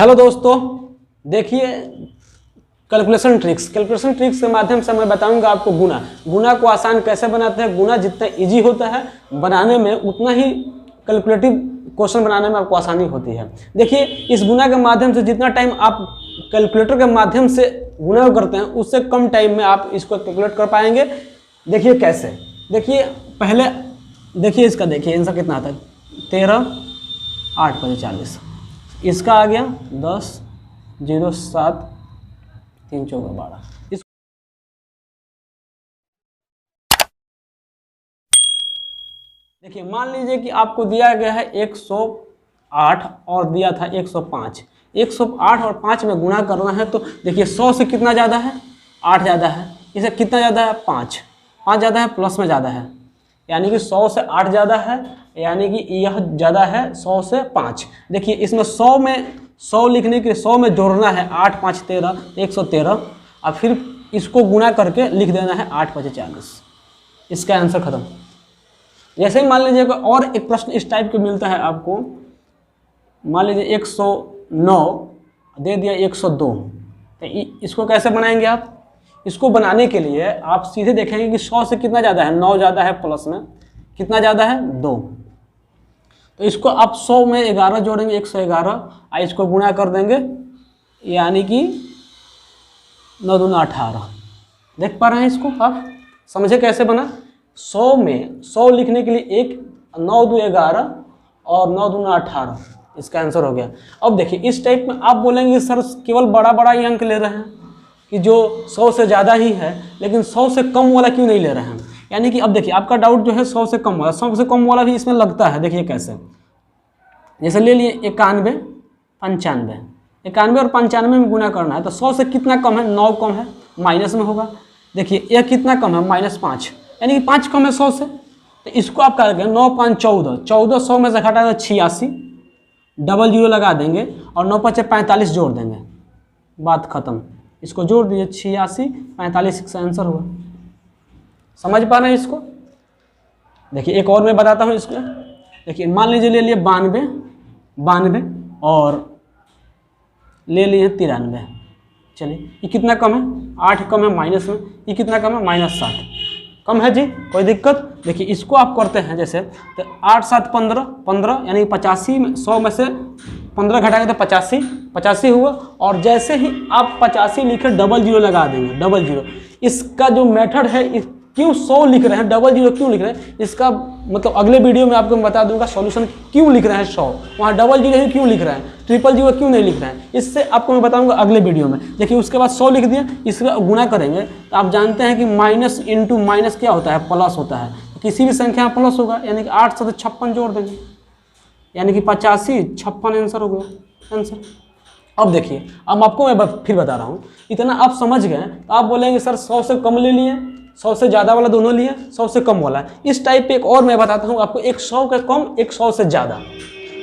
Hello दोस्तों, देखिए calculation tricks के माध्यम से मैं बताऊंगा आपको गुना को आसान कैसे बनाते हैं। गुना जितना इजी होता है बनाने में, उतना ही कैलकुलेटिव क्वेश्चन बनाने में आपको आसानी होती है। देखिए, इस गुना के माध्यम से जितना टाइम आप कैलकुलेटर के माध्यम से गुना करते हैं, उससे कम टाइम में आप इसको कैलकुलेट कर पाएंगे। देखिए कैसे, देखिए पहले देखिए इसका, देखिए आंसर कितना आता है 13 8 5 40। इसका आ गया 10 0 7 3 4 12। देखिए मान लीजिए कि आपको दिया गया है 108 और दिया था 105। 108 और 5 में गुणा करना है, तो देखिए 100 से कितना ज़्यादा है, 8 ज़्यादा है। इसे कितना ज़्यादा है, 5 ज़्यादा है, प्लस में ज़्यादा है, यानी कि 100 से 8 ज़्यादा है, यानी कि यह ज़्यादा है 100 से 5। देखिए इसमें 100 में 100 लिखने के लिए 100 में जोड़ना है 8 5 13 113, और फिर इसको गुणा करके लिख देना है 8 5 40। इसका आंसर खत्म। जैसे ही मान लीजिए और एक प्रश्न इस टाइप के मिलता है आपको, मान लीजिए 109 दे दिया 102, तो इसको कैसे बनाएंगे आप? इसको बनाने के लिए आप सीधे देखेंगे कि 100 से कितना ज़्यादा है, 9 ज़्यादा है, प्लस में कितना ज़्यादा है 2। तो इसको आप 100 में 11 जोड़ेंगे 111, और इसको गुणा कर देंगे, यानी कि 9 दूना 18। देख पा रहे हैं इसको? आप समझे कैसे बना? 100 में 100 लिखने के लिए 1 9 2 11 और 9 दूना 18, इसका आंसर हो गया। अब देखिए इस टाइप में आप बोलेंगे सर केवल बड़ा बड़ा ही अंक ले रहे हैं, कि जो 100 से ज़्यादा ही है, लेकिन 100 से कम वाला क्यों नहीं ले रहे हैं? यानी कि अब देखिए आपका डाउट जो है 100 से कम वाला, 100 से कम वाला भी इसमें लगता है। देखिए कैसे, जैसे ले लिए 91 95, 91 और 95 में गुना करना है, तो 100 से कितना कम है, 9 कम है, माइनस में होगा। देखिए यह कितना कम है, -5, यानी कि 5 कम है 100 से। तो इसको आप क्या करेंगे, 9 5 14, 14 100 में से घटाएंगे 86, डबल जीरो लगा देंगे और 9 5 45 जोड़ देंगे, बात खत्म। इसको जोड़ दीजिए 86 45, इसका आंसर हुआ। समझ पा रहे हैं इसको? देखिए एक और मैं बताता हूँ इसको। देखिए मान लीजिए ले लिए 92 और ले लिए 93। चलिए ये कितना कम है, 8 कम है माइनस में, ये कितना कम है -7। कम है जी, कोई दिक्कत? देखिए इसको आप करते हैं जैसे, तो 8 7 15 15, यानी 85 में 100 में से 15 घटाएंगे तो 85 हुआ। और जैसे ही आप 85 लिखे डबल जीरो लगा देंगे, डबल जीरो। इसका जो मेथड है, क्यों 100 लिख रहे हैं, डबल जीरो क्यों लिख रहे हैं, इसका मतलब अगले वीडियो में आपको मैं बता दूंगा सॉल्यूशन क्यों लिख रहे हैं 100, वहाँ डबल जीरो ही क्यों लिख रहे हैं, ट्रिपल जीरो क्यों नहीं लिख रहे हैं, इससे आपको मैं बताऊंगा अगले वीडियो में। देखिए उसके बाद 100 लिख दिया, इसका गुना करेंगे तो आप जानते हैं कि माइनस इंटू माइनस क्या होता है, प्लस होता है। किसी भी संख्या में प्लस होगा, यानी कि 8 से 56 जोड़ देंगे, यानी कि 85 56 आंसर हो गया आंसर। अब देखिए, अब आपको मैं फिर बता रहा हूँ, इतना आप समझ गए तो आप बोलेंगे सर 100 से कम ले लिए, 100 से ज़्यादा वाला दोनों लिए, 100 से कम वाला। इस टाइप पे एक और मैं बताता हूँ आपको, एक 100 का कम, एक 100 से ज़्यादा,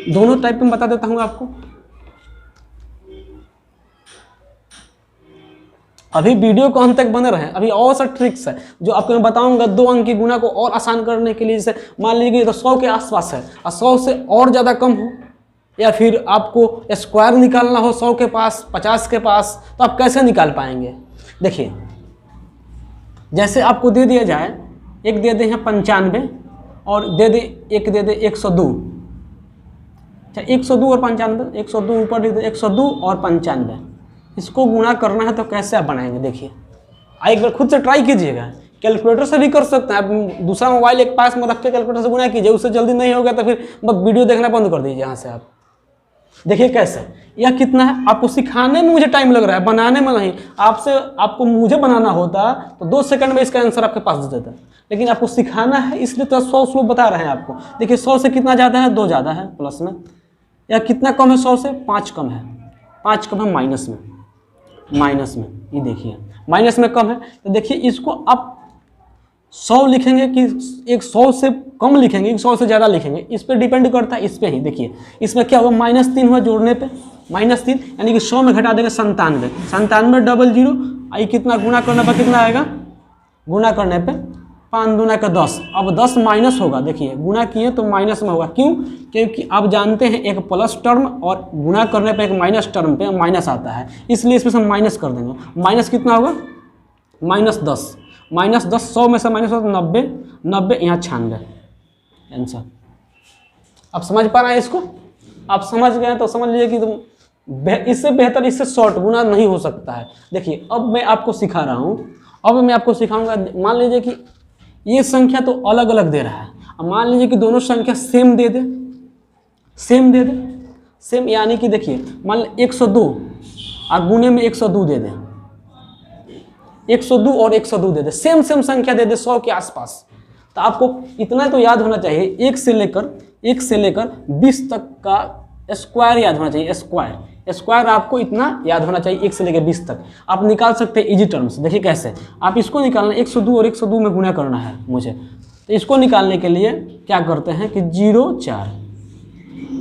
दोनों टाइप में बता देता हूँ आपको। अभी वीडियो को अंत तक बने रहें, अभी और सा ट्रिक्स है जो आपको मैं बताऊंगा 2 अंक की गुना को और आसान करने के लिए। जैसे मान लीजिए तो 100 के आसपास है और 100 से और ज़्यादा कम हो, या फिर आपको स्क्वायर निकालना हो 100 के पास 50 के पास, तो आप कैसे निकाल पाएंगे? देखिए जैसे आपको दे दिया जाए, एक दे दें 95 और दे दे एक दे दे 102। अच्छा 102 और 95, 102 ऊपर दे दे 102 और 95, इसको गुणा करना है तो कैसे आप बनाएंगे? देखिए एक बार खुद से ट्राई कीजिएगा, कैलकुलेटर से भी कर सकते हैं आप। दूसरा मोबाइल एक पास में रख के कैलकुलेटर से गुणा कीजिए, उससे जल्दी नहीं होगा तो फिर बस वीडियो देखना बंद कर दीजिए यहाँ से आप। देखिए कैसे, यह कितना है, आपको सिखाने में मुझे टाइम लग रहा है, बनाने में नहीं। आपको मुझे बनाना होता तो 2 सेकंड में इसका आंसर आपके पास दे देता, लेकिन आपको सिखाना है इसलिए तो 100 स्लो बता रहे हैं आपको। देखिए 100 से कितना ज़्यादा है, 2 ज़्यादा है प्लस में, या कितना कम है 100 से, 5 कम है, 5 कम है माइनस में, ये देखिए माइनस में कम है। तो देखिए इसको आप 100 लिखेंगे कि एक 100 से कम लिखेंगे, 100 से ज़्यादा लिखेंगे, इस पर डिपेंड करता है, इस पर ही। देखिए इसमें क्या होगा, -3 हुआ जोड़ने पे, -3 यानी कि 100 में घटा देंगे 97 डबल जीरो, आई कितना गुना करने पर कितना आएगा, गुना करने पे 5 दूना का 10, अब 10 माइनस होगा, देखिए गुना किए तो माइनस में होगा, क्यों? क्योंकि आप जानते हैं एक प्लस टर्म और गुना करने पे एक माइनस टर्म पे माइनस आता है, इसलिए इसमें से हम माइनस कर देंगे। माइनस कितना होगा? -10, -10 100 में से माइनस होगा तो 90, 90 यहाँ 96 आंसर। आप समझ पा रहे हैं इसको? आप समझ गए तो समझ लीजिए कि तुम इससे बेहतर, इससे शॉर्ट गुना नहीं हो सकता है। देखिए अब मैं आपको सिखा रहा हूँ, अब मैं आपको सिखाऊंगा। मान लीजिए कि ये संख्या तो अलग अलग दे रहा है, अब मान लीजिए कि दोनों संख्या सेम दे दे, सेम दे दे, सेम यानी कि देखिए मान लीजिए 102 और गुने में 102 दे दे, 102 और 102 दे दे, सेम सेम संख्या दे दे 100 के आसपास, तो आपको इतना तो याद होना चाहिए 1 से लेकर 20 तक का स्क्वायर याद होना चाहिए। स्क्वायर आपको इतना याद होना चाहिए 1 से लेकर 20 तक। आप निकाल सकते हैं इजी टर्म्स। देखिए कैसे आप इसको निकालना, 102 और 102 में गुना करना है मुझे, तो इसको निकालने के लिए क्या करते हैं कि 0 4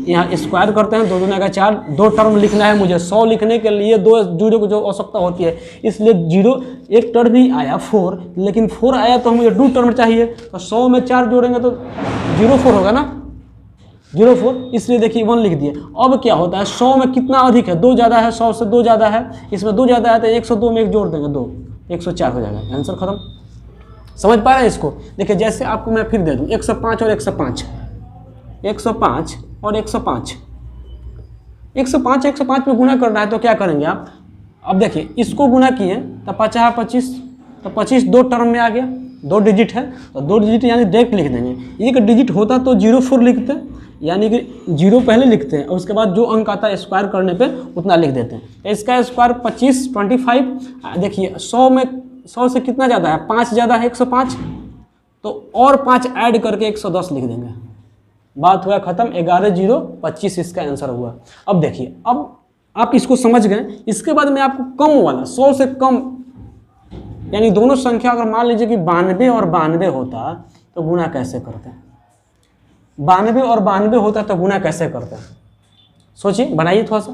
यहाँ स्क्वायर करते हैं, 2 दूना का 4, 2 टर्म लिखना है मुझे। 100 लिखने के लिए 2 जीरो की जो आवश्यकता होती है, इसलिए 0 एक टर्म ही आया 4, लेकिन 4 आया तो मुझे 2 टर्म चाहिए, तो 100 में 4 जोड़ेंगे तो 04 होगा ना, 04, इसलिए देखिए 1 लिख दिए। अब क्या होता है 100 में कितना अधिक है? 2 ज़्यादा है, 100 से 2 ज़्यादा है, इसमें 2 ज़्यादा है तो 102 में 1 जोड़ देंगे 2, 104 हो जाएगा, आंसर खत्म। समझ पा रहे हैं इसको? देखिए जैसे आपको मैं फिर दे दूँ 105 और 105, 105 और 105, 105 में गुना करना है तो क्या करेंगे आप? अब देखिए इसको गुना किए तो 50 25, तो 25 2 टर्म में आ गया, 2 डिजिट है तो 2 डिजिट यानी डायरेक्ट लिख देंगे। 1 डिजिट होता तो 04 लिखते, यानी कि 0 पहले लिखते हैं और उसके बाद जो अंक आता है स्क्वायर करने पे उतना लिख देते हैं। तो इसका स्क्वायर 25 25, देखिए 100 में 100 से कितना ज़्यादा है? 5 ज़्यादा है, 105, तो और 5 ऐड करके 110 लिख देंगे, बात हुआ खत्म। 11 0 25 इसका आंसर हुआ। अब देखिए अब आप इसको समझ गए, इसके बाद मैं आपको कम वाला 100 से कम, यानी दोनों संख्या अगर मान लीजिए कि 92 और 92 होता तो गुना कैसे करते हैं? 92 और 92 होता तो गुना कैसे करते हैं? सोचिए, बनाइए थोड़ा सा।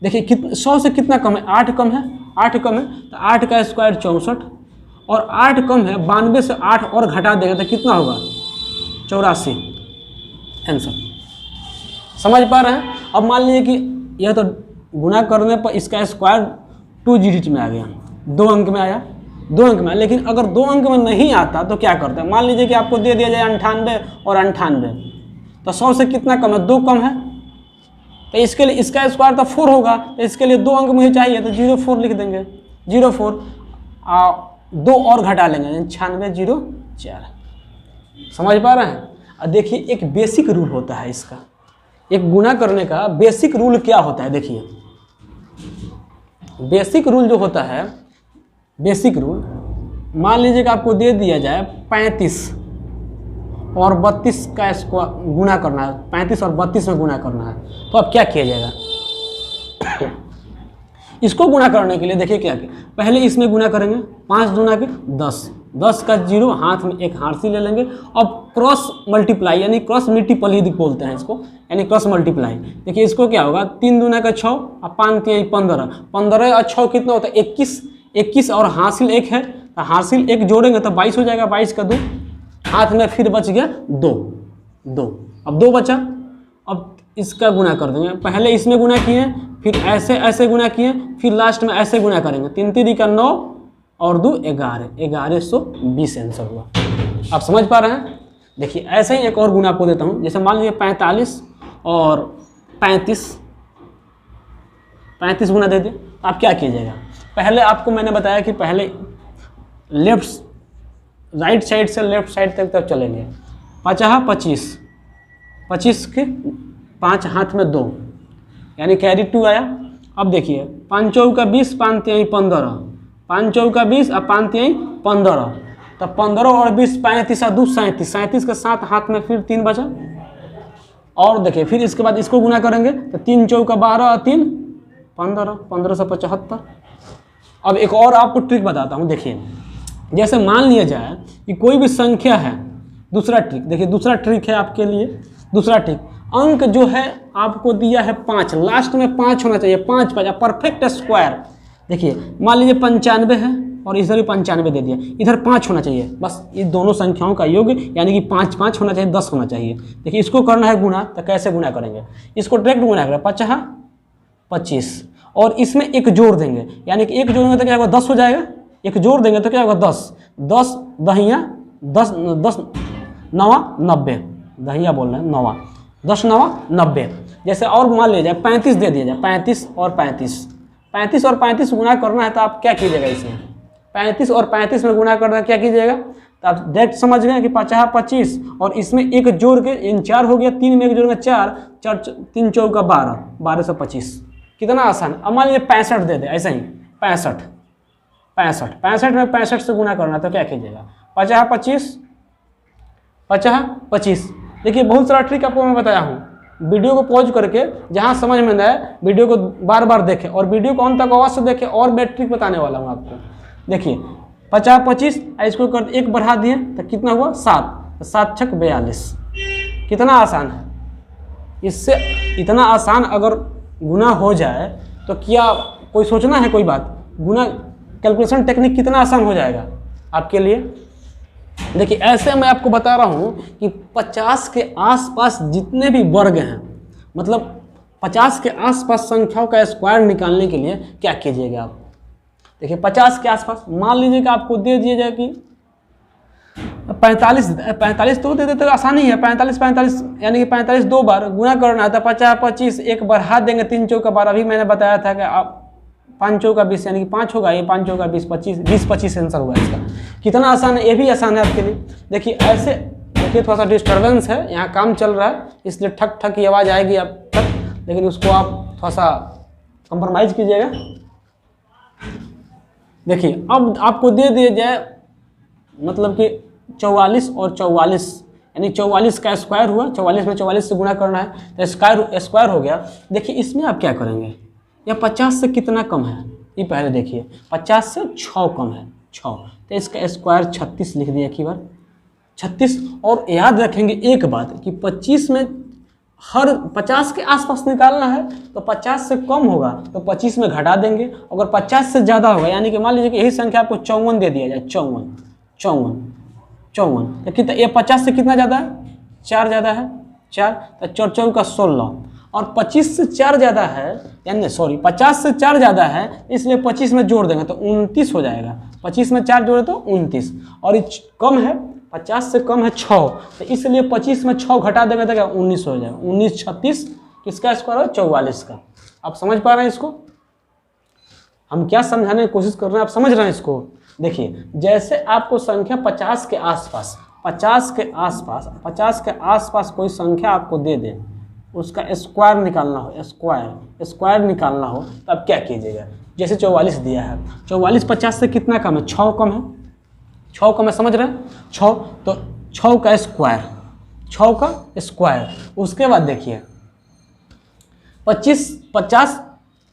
देखिए 100 से कितना कम है? 8 कम है, 8 कम है, तो 8 का स्क्वायर 64, और 8 कम है, 92 से 8 और घटा देंगे तो कितना होगा? 84 आंसर। समझ पा रहे हैं? अब मान लीजिए कि यह तो गुना करने पर इसका स्क्वायर 2 डिजिट में आ गया, 2 अंक में आया, 2 अंक में। लेकिन अगर 2 अंक में नहीं आता तो क्या करते हैं? मान लीजिए कि आपको दे दिया जाए 98 और 98, तो 100 से कितना कम है? 2 कम है, तो इसके लिए इसका स्क्वायर तो 4 होगा, तो इसके लिए 2 अंक मुझे चाहिए तो 04 लिख देंगे, 04 2 और घटा लेंगे, 96 04। समझ पा रहे हैं? देखिए एक बेसिक रूल होता है इसका, एक गुना करने का बेसिक रूल क्या होता है? देखिए बेसिक रूल जो होता है, बेसिक रूल मान लीजिए कि आपको दे दिया जाए 35 और 32 का इसको गुना करना है, 35 और 32 में गुना करना है, तो अब क्या किया जाएगा? इसको गुना करने के लिए देखिए क्या किया, पहले इसमें गुना करेंगे, 5 दूना के 10, 10 का 0 हाथ में एक हारसी ले लेंगे। अब क्रॉस मल्टीप्लाई यानी क्रॉस मल्टीपल ही बोलते हैं इसको, यानी क्रॉस मल्टीप्लाई। देखिए इसको क्या होगा? 3 दूना का 6 और 5 3 15, 15 और 6 कितना होता है? 21, 21 और हासिल 1 है, तो हासिल 1 जोड़ेंगे तो 22 हो जाएगा, 22 का 2, हाथ में फिर बच गया 2, अब 2 बचा। अब इसका गुना कर देंगे, पहले इसमें गुना किए, फिर ऐसे ऐसे गुना किए, फिर लास्ट में ऐसे गुना करेंगे, 3 3 का 9 और 2 11, 1120 आंसर हुआ। आप समझ पा रहे हैं? देखिए ऐसे ही एक और गुना आपको देता हूँ, जैसे मान लीजिए 45 और 35 गुना दे दिए, आप क्या कीजिएगा? पहले आपको मैंने बताया कि पहले राइट साइड से लेफ्ट साइड तक चलेंगे। 50 25, 25 के 5 हाथ में 2, यानी कैरी 2 आया। अब देखिए 5 चौका का 20, 5 3 15, 5 चौका का 20 और 5 3 15, तो 15 और 20 35 और 2 37, 37 के 7 हाथ में फिर 3 बचा। और देखिए फिर इसके बाद इसको गुना करेंगे तो 3 चौका 12 और 3 15, 15 से 75। अब एक और आपको ट्रिक बताता हूँ। देखिए जैसे मान लिया जाए कि कोई भी संख्या है, दूसरा ट्रिक देखिए, दूसरा ट्रिक है आपके लिए, दूसरा ट्रिक, अंक जो है आपको दिया है 5, लास्ट में 5 होना चाहिए, 5 5 परफेक्ट स्क्वायर। देखिए मान लीजिए 95 है, और इधर भी 95 दे दिया, इधर 5 होना चाहिए, बस ये दोनों संख्याओं का योग यानी कि 5 5 होना चाहिए, 10 होना चाहिए। देखिए इसको करना है गुना, तो कैसे गुना करेंगे, इसको डायरेक्ट गुना करें, 50 25 और इसमें एक जोड़ देंगे, यानी कि एक जोड़ेंगे तो क्या होगा 10 हो जाएगा, एक जोड़ देंगे तो क्या होगा 10 10 दहिया 10 10 नवा 90, दहिया बोल रहे हैं नवा 10 नवा 90। जैसे और मान लिया जाए 35 दे दिया जाए, 35 और 35 गुना करना है तो आप क्या कीजिएगा, इसमें 35 और 35 में गुना करना है क्या कीजिएगा, तो आप डायरेक्ट समझ गए कि 50 25 और इसमें एक जोड़ के इन 4 हो गया, 3 में एक जोड़ेंगे 4 4 3 चौका 12 12 से 25, कितना आसान। अब मान लीजिए 65 दे दे, ऐसा ही 65 में 65 से गुना करना तो क्या कीजिएगा, 50 25। देखिए बहुत सारा ट्रिक आपको मैं बताया हूँ, वीडियो को पॉज करके जहाँ समझ में ना आए वीडियो को बार बार देखें और वीडियो को अंत तक अवश्य देखें, और मैं ट्रिक बताने वाला हूँ आपको। देखिए 50 25 इसको कर एक बढ़ा दिए तो कितना हुआ 7, 7 छक 42, कितना आसान है। इससे इतना आसान अगर गुना हो जाए तो क्या कोई सोचना है कोई बात, गुना कैलकुलेशन टेक्निक कितना आसान हो जाएगा आपके लिए। देखिए ऐसे मैं आपको बता रहा हूँ कि 50 के आसपास जितने भी वर्ग हैं, मतलब 50 के आसपास संख्याओं का स्क्वायर निकालने के लिए क्या कीजिएगा आप। देखिए 50 के आसपास मान लीजिए कि आपको दे दिया जाए कि 45 तो दे देते आसानी है, 45 यानी कि 45 दो बार गुना करना है तो 50 25 एक बढ़ा देंगे, 3 चौका 12, अभी मैंने बताया था कि आप 5 चौका 20 यानी कि 5 होगा, ये 5 चौका 20 25 आंसर होगा इसका। कितना आसान है, ये भी आसान है आपके लिए। देखिए ऐसे, देखिए थोड़ा सा डिस्टर्बेंस है, यहाँ काम चल रहा है इसलिए ठक ठक की आवाज़ आएगी अब तक, लेकिन उसको आप थोड़ा सा कंप्रोमाइज़ कीजिएगा। देखिए अब आपको दे दिया जाए मतलब कि 44 और 44 यानी 44 का स्क्वायर हुआ, 44 में 44 से गुना करना है तो स्क्वायर हो गया। देखिए इसमें आप क्या करेंगे, या 50 से कितना कम है ये पहले देखिए, 50 से 6 कम है 6, तो इसका स्क्वायर 36 लिख दिया एक बार 36। और याद रखेंगे एक बात कि 25 में हर 50 के आसपास निकालना है तो 50 से कम होगा तो 25 में घटा देंगे, अगर 50 से ज़्यादा होगा यानी कि मान लीजिए कि यही संख्या आपको 54 दे दिया जाए, 54 तो कितना, ये 50 से कितना ज़्यादा है, 4 ज़्यादा है, 4 तो 4 4 का 16 और 25 से 4 ज़्यादा है, यानी सॉरी 50 से 4 ज़्यादा है इसलिए 25 में जोड़ देंगे तो 29 हो जाएगा, 25 में 4 जोड़े तो 29, और ये कम है 50 से कम है 6 तो इसलिए 25 में 6 घटा देंगे तो क्या 19 हो जाएगा, 19 36 किसका स्क्वायर है 44 का। आप समझ पा रहे हैं इसको, हम क्या समझाने की कोशिश कर रहे हैं, आप समझ रहे हैं इसको। देखिए जैसे आपको संख्या 50 के आसपास कोई संख्या आपको दे दे, उसका स्क्वायर निकालना हो, स्क्वायर निकालना हो तो आप क्या कीजिएगा, जैसे 44 दिया है, 44 50 से कितना कम है, 6 कम है, 6 कम है, समझ रहे हैं 6, तो 6 का स्क्वायर। उसके बाद देखिए 50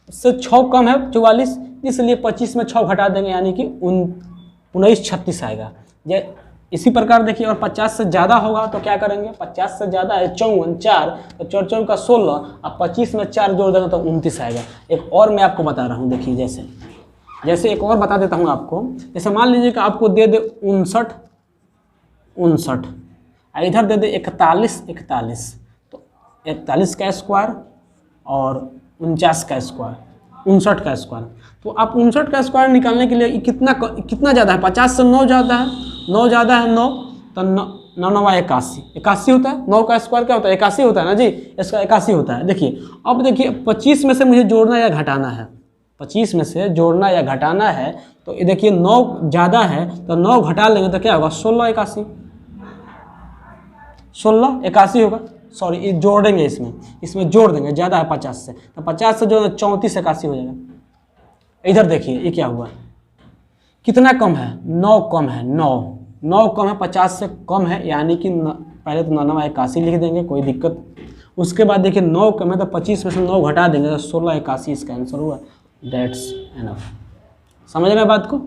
से 6 कम है 44, इसलिए 25 में 6 घटा देंगे यानी कि 19 36 आएगा। इसी प्रकार देखिए और 50 से ज़्यादा होगा तो क्या करेंगे, 50 से ज़्यादा है 54 4 तो 4 4 का 16, अब 25 में 4 जोड़ देंगे तो 29 आएगा। एक और मैं आपको बता रहा हूँ, देखिए जैसे एक और बता देता हूँ आपको, जैसे मान लीजिए कि आपको दे दे 59 इधर दे दे 41 तो 41 का स्क्वायर और 49 का स्क्वायर, 59 का स्क्वायर। तो आप 59 का स्क्वायर निकालने के लिए कितना ज़्यादा है, 50 से 9 ज़्यादा है, 9 ज़्यादा है 9 तो 9 9 81 होता है, 9 का स्क्वायर क्या होता है 81 होता है ना जी, इसका 81 होता है। देखिए अब देखिए 25 में से मुझे जोड़ना या घटाना है, 25 में से जोड़ना या घटाना है तो ये देखिए 9 ज़्यादा है तो 9 घटा लेंगे तो क्या होगा 16 81 होगा, सॉरी ये जोड़ेंगे इसमें जोड़ देंगे, ज़्यादा है 50 से तो 50 से जो 34 81 हो जाएगा। इधर देखिए ये क्या हुआ, कितना कम है 9 कम है, 9 कम है 50 से कम है, यानी कि पहले तो 9 81 लिख देंगे, कोई दिक्कत। उसके बाद देखिए 9 कम है तो 25 में से 9 घटा देंगे तो 16 81 इसका आंसर हुआ। That's enough. समझ रहे हैं बात को।